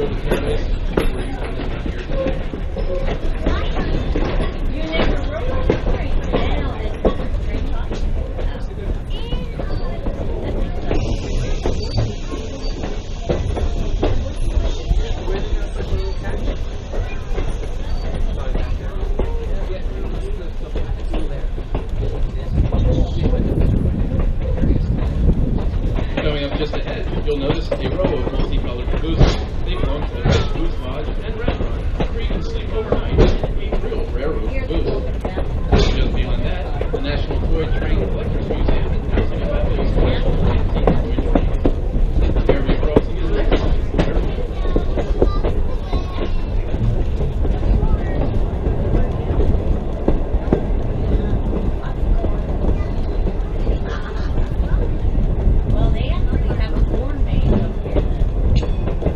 railroad to paradise where you find it here today. You never rode on the train. Now that's the train talking. Coming up just ahead, you'll notice a row of multicolored cabooses. They belong to the Caboose Lodge and Restaurant, where you can sleep overnight in a real railroad caboose. Just beyond that, the National Toy Train Collectors Museum, housing about those collections of antique toy trains. Fairview Crossing is next. Well, they actually have a corn maze up here.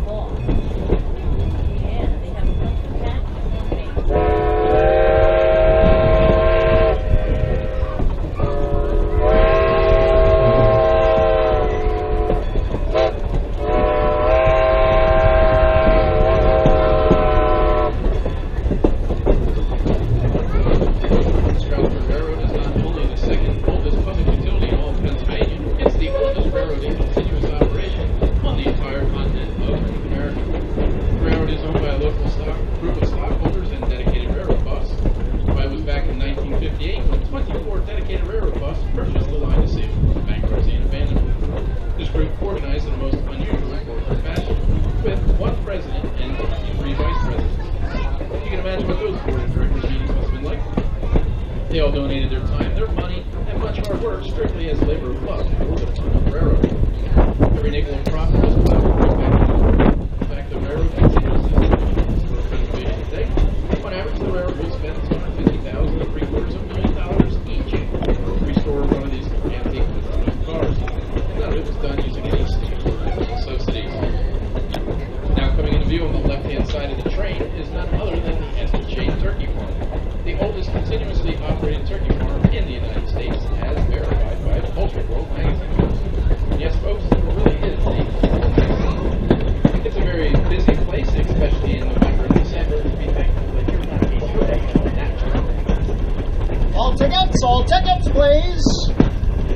Wall. Yeah, they have a bunch of that corn maze. Strasburg Railroad is not only the second oldest public utility in all of Pennsylvania, it's the oldest railroad in continuous operation on the entire continent of America. The railroad is owned by a local group of stockholders and dedicated railroad buffs. It was back in 1958 when 24 dedicated railroad buffs purchased the line to save it from bankruptcy and abandonment. This group organized in the most unusual corporate fashion, with one president and 3 vice presidents. You can imagine what those board of directors meetings must have been like. They all donated their time, their money, and much hard work strictly as labor of love for the fun of the railroad. Every nickel in profit was plowed right back into the railroad. In fact, the railroad continues to for preservation today. On average, the railroad will spend $250,000 to $750 million each to restore one of these antique cars. And none of it was done using any state or federal subsidies. Now, coming into view on the left-hand side of the train is none other than the Estes Chain Turkey Farm, the oldest continuously operated turkey farm in the United States, as verified by Poultry World magazine. And yes, folks, it really is a vaccine. It's a very busy place, especially in November and December. Be thankful that you're not a today on that train. All tickets, please.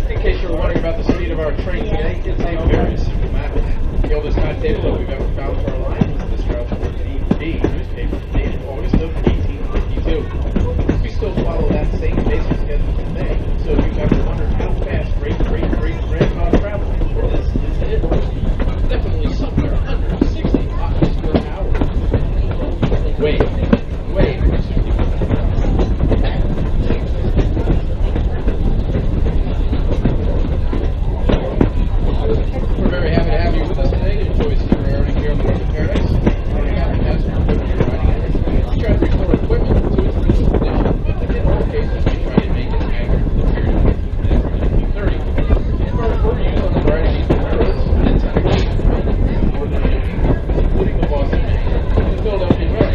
In case you're wondering about the speed of our train today, it's a very simple matter. The oldest timetable that we've ever found for our line was the Strasburg newspaper dated August of 1852. We still follow that same basic schedule today, so if you ever wondered how fast great-great-great-grandpa traveled, this is it. Definitely somewhere under 60 miles per hour. Way under 60 miles per hour. We're very happy to have you with us today to enjoy some railroading here on the Road to Paradise. We have the master equipment you're riding in. We try to restore equipment to its original condition, but in all cases we try to make it accurate to the period after 1930. Cars were used on a variety of these railroads and center stations in northern New England, including the Boston Main, the Philadelphia Railroad,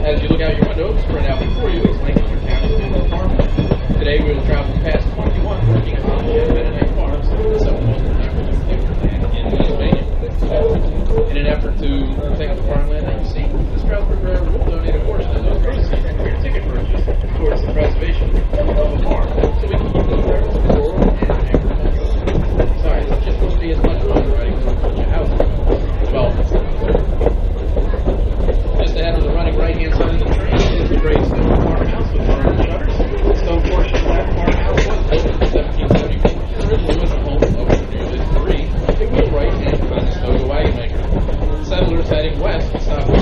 As you look out your window, spread out before you is Lancaster County farm. Today we will travel past 21 working Amish and Mennonite farms, some of the most productive timberland in Pennsylvania. In an effort to protect the farmland that you see, the Strasburg Railroad will donate a portion of those proceeds from your ticket purchase towards the preservation of the farm, so we can keep those railroads rural and agricultural. Besides, it just won't be as much fun riding through a bunch of houses. Well, just ahead of the running right-hand side of the train is the great stone farmhouse with marble shutters. The stone portion of that farmhouse was built in 1774. It originally was the home of nearly 3, a wheelwright and Conestoga wagon maker. Settlers heading west stopped to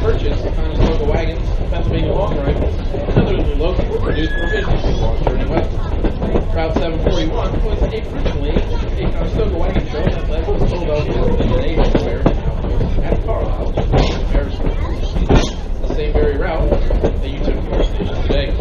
purchase Conestoga wagons, Pennsylvania long rifles, and other locally produced provisions while journeying west. Route 741 was originally a Conestoga wagon trail that led from Philadelphia to the Navy Square at Carlisle, Harrisburg. The same very route that you took to our station today.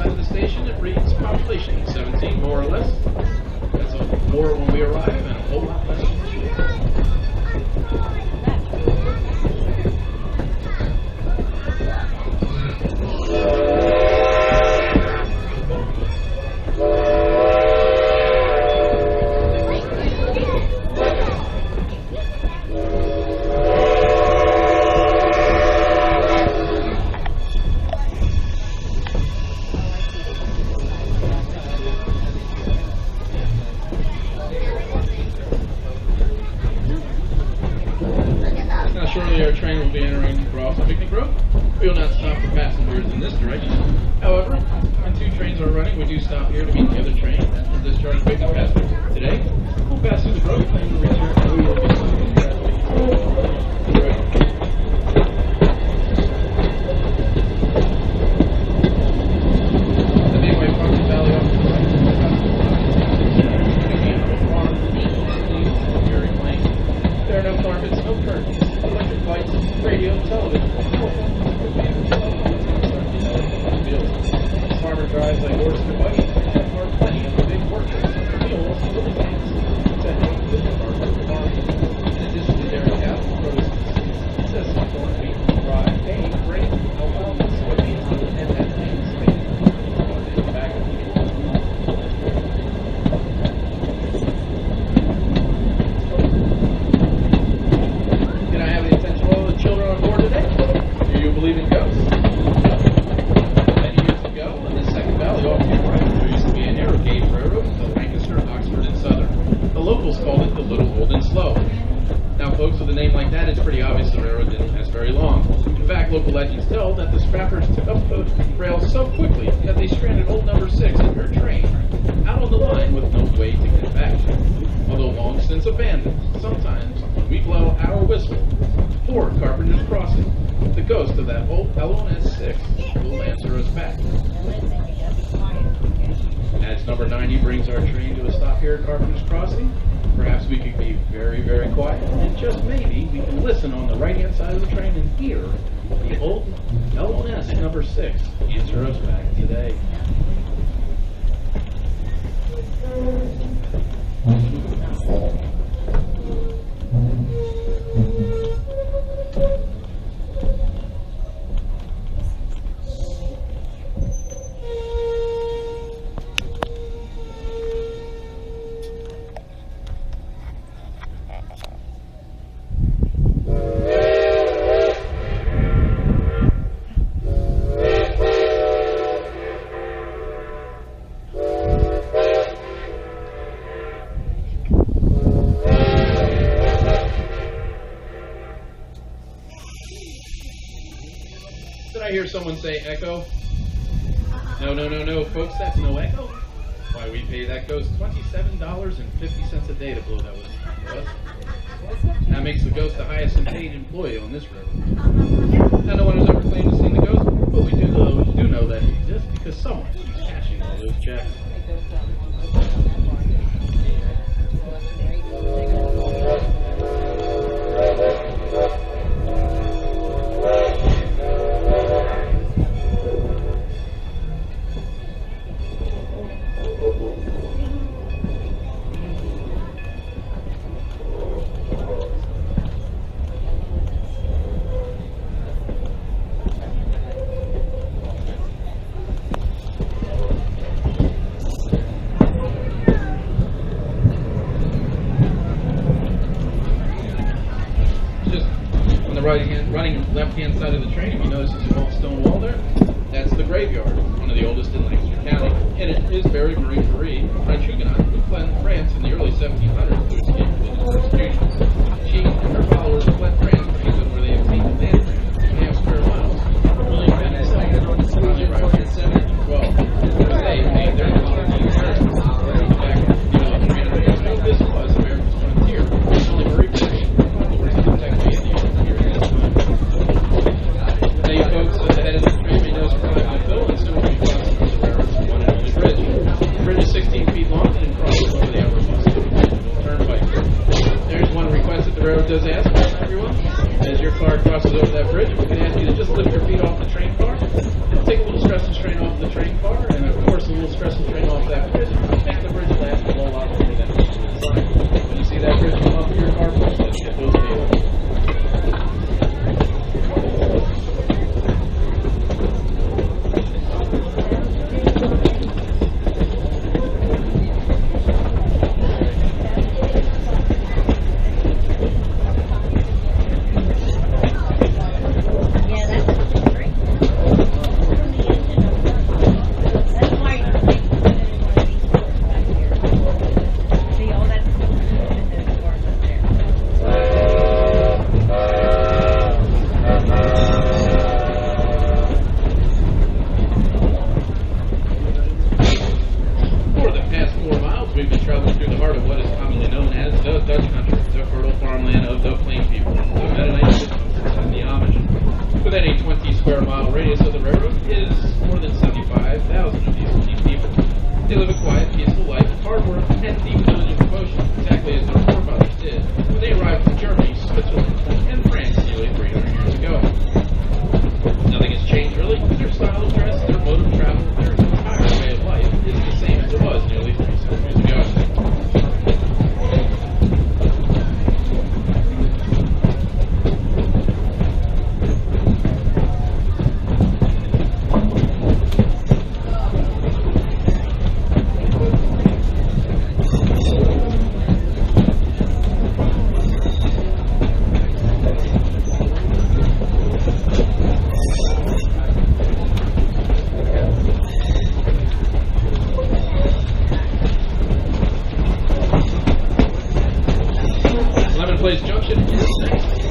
outside of the station, it reads population 17 more or less. That's more when we arrive and a whole lot less when we leave. Our train will be entering Brozcastgaming Road. We will not stop for passengers in this direction. However, when two trains are running, we do stop here to meet the other train and discharge pickup passengers. Today, we'll pass through the Grove and we'll return and we will be stopping the Midway Park Valley off to the right. There are no carpets, no curtains. Electric lights, radio, television. Farmer drives like horse and buggy. There are plenty of big workers, mules, little vans. It's a heavy business farm. In addition to dairy cows, produce, says corn, wheat, rye, hay, grain, alfalfa, soybeans, and that thing space. Back of the children on board today? Do you believe in ghosts? Many years ago, in the Second Valley off to your right, there used to be a narrow gauge railroad to Lancaster, Oxford, and Southern. The locals called it the Little, Old, and Slow. Now, folks, with a name like that, it's pretty obvious the railroad didn't last very long. In fact, local legends tell that the scrappers took up the rail so quickly that they stranded old number 6 in their train out on the line with no way to get back. Although long since abandoned, sometimes when we blow our whistle, for Carpenter's Crossing, the ghost of that old LOS-6 will answer us back. As number 90 brings our train to a stop here at Carpenter's Crossing, perhaps we could be very, very quiet, and just maybe we can listen on the right-hand side of the train and hear the old LOS number 6 answer us back today. Did I hear someone say echo? No, folks, that's no echo. Why, we pay that ghost $27.50 a day to blow that whistle for us. That makes the ghost the highest and paid employee on this road. Now, no one has ever claimed to see the ghost, but we do know that he exists because someone keeps cashing all those checks. Running left-hand side of the train, if you notice there's an old stone wall there, that's the graveyard, one of the oldest in Lancaster County, and it is buried Marie French Huguenot, who fled France in the early 1700s to escape religious persecution. She and her followers fled France to England, where they obtained a land grant of 2.5 square miles. William Penn and Sanger probably arrived here in 1712. Today, made their construction inheritance. Back nearly 300 years ago, this was America's frontier. Only Marie British followers to protect the Indians here at this time. Now, you folks at the head of the train may know Surviving Phil and soon will be crossing over the railroad's one and only bridge. The bridge is 16 feet long and crosses over the upper turnpike. There's one request that the railroad does ask everyone. As your car crosses over that bridge, we can ask you to just lift your feet off the train car. It'll take a little stress and strain off the train car, and express train off that bridge, make the bridge last a whole lot longer than it's designed. When you see that bridge come up to your car, let's get those paid. Junction is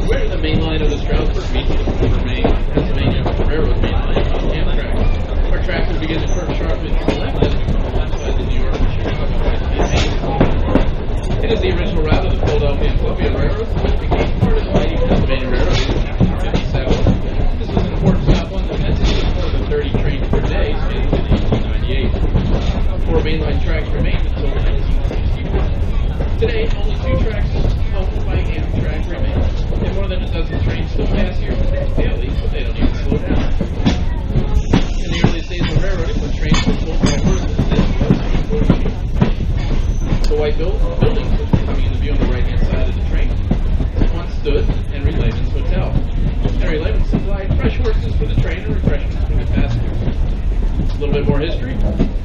where the main line of the Strasburg meets the former Pennsylvania Railroad main line on Amtrak. Our tracks will begin to curve sharply to the left as we come alongside the New York and Chicago main. It is the original route of the Philadelphia and Columbia Railroad, which became part of the mighty Pennsylvania Railroad in 1857. This was an important stop on the Pennsylvania with more than 30 trains per day, scheduled in 1898. 4 mainline tracks remained until 1964. Today, only 2 tracks owned by Amtrak remain, and more than a dozen trains still pass here daily, but they don't even slow down. In the earliest days of railroading, when trains were pulled by horses, this was the white buildings coming into view on the right-hand side of the train once stood Henry Laban's Hotel. Henry Laban supplied fresh horses for the train and refreshments for the passengers. A little bit more history.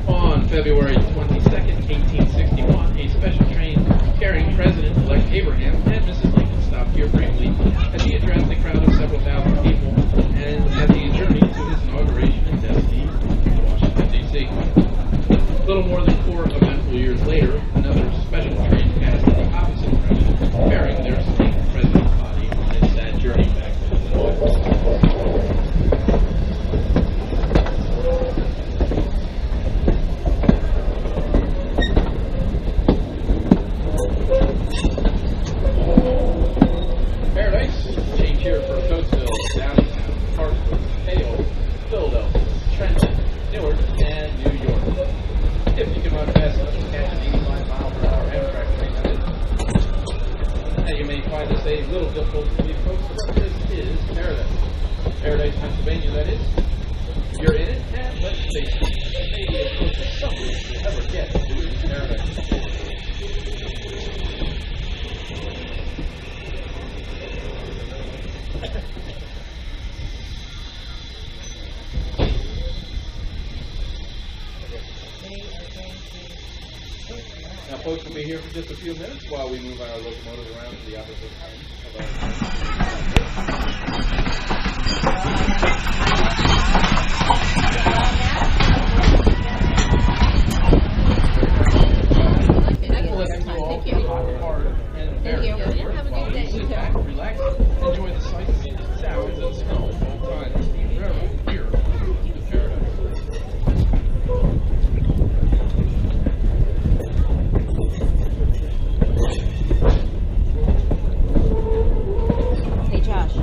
On February 22nd, 1861, a special train carrying President-elect Abraham and Mrs. Lincoln stopped here briefly as he addressed a crowd of several thousand people and as he journeyed to his inauguration in destiny to Washington, D.C. A little more than 4 eventful years later, another special train passed in the opposite direction, carrying their state president's body on its sad journey back to Illinois. Pennsylvania, that is. You're in it, and let's face it, it may be as close as something you'll ever get to paradise. Now, folks will be here for just a few minutes while we move our locomotive around to the opposite end of our Sit back, relax, enjoy the sights, sounds, and smells of all kinds of the railroad here in paradise. Hey, Josh.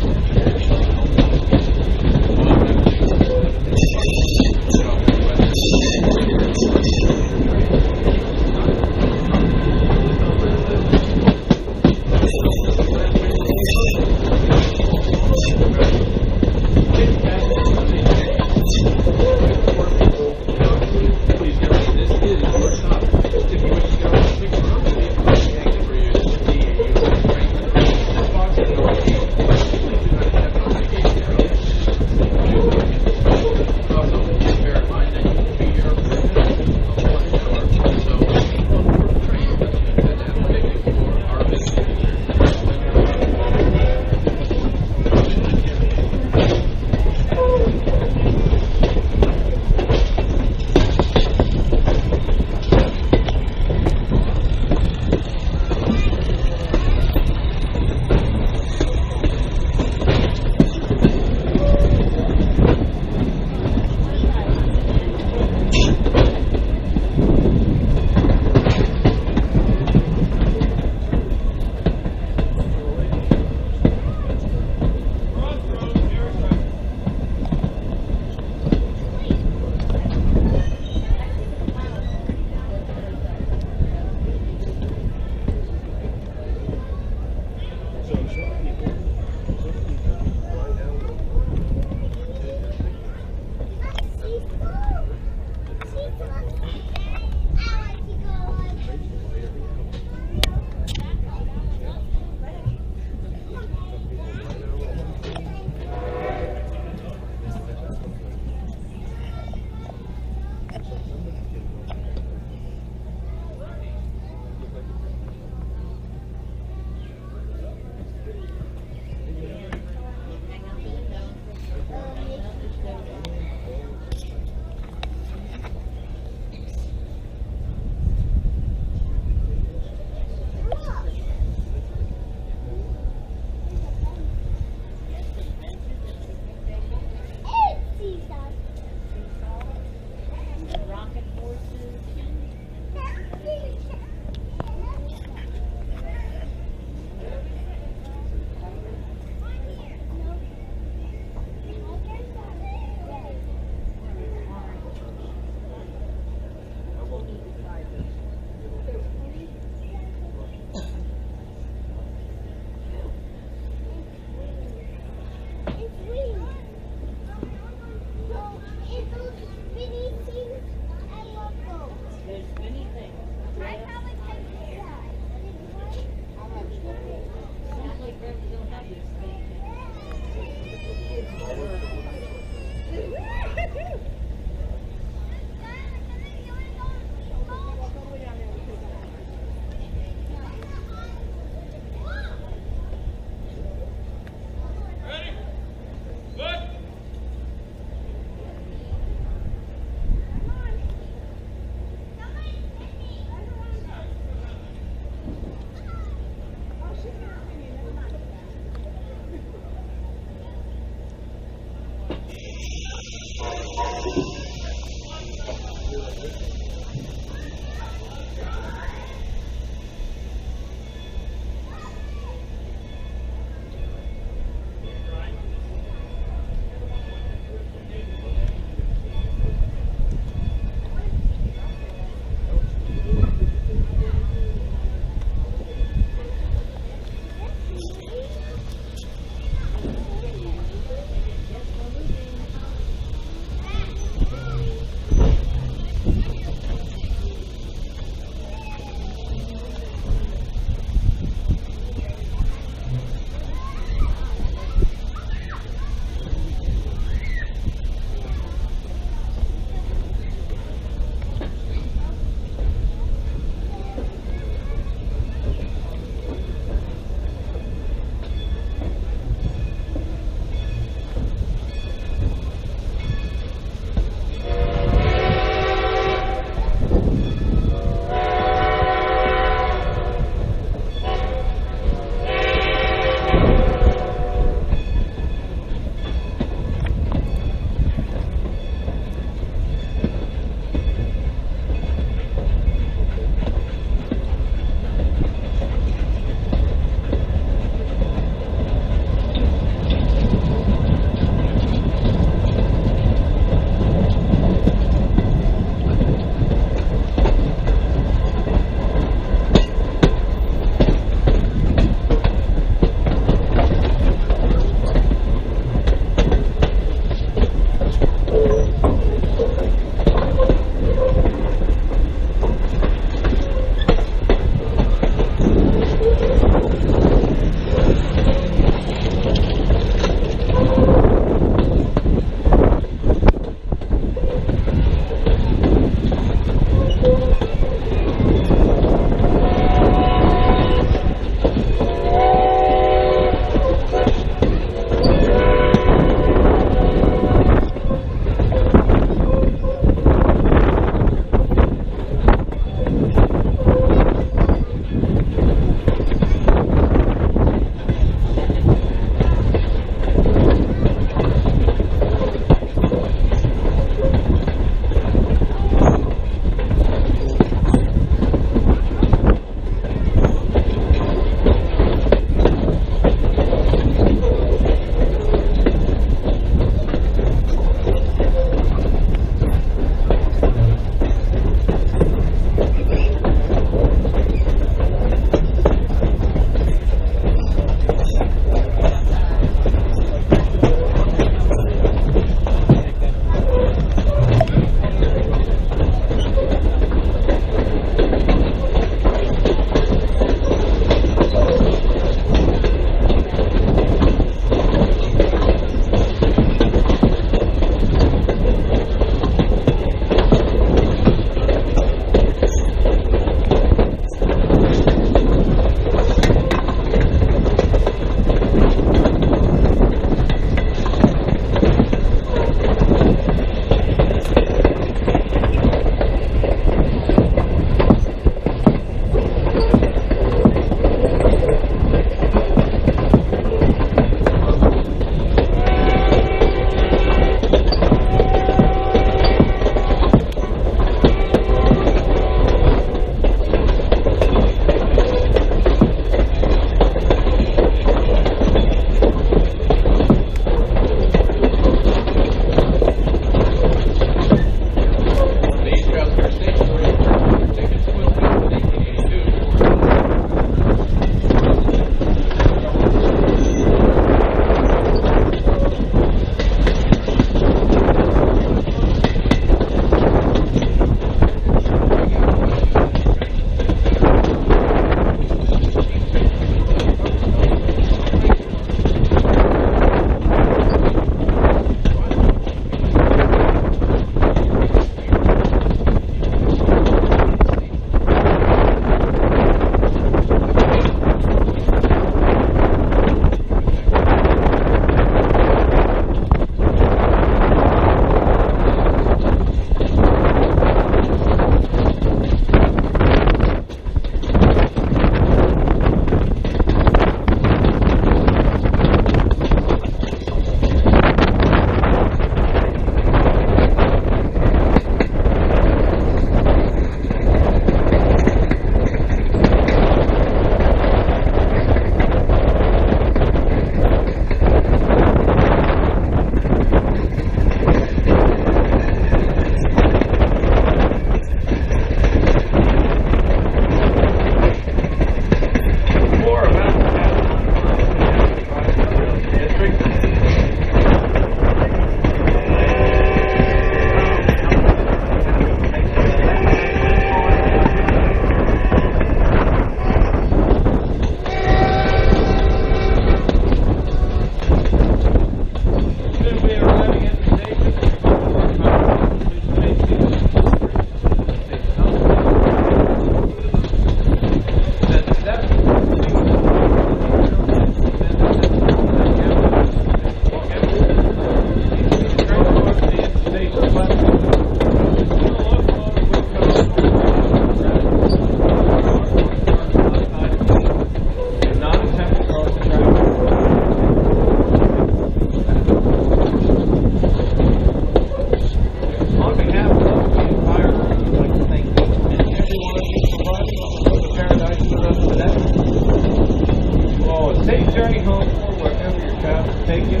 home or wherever your travels take you.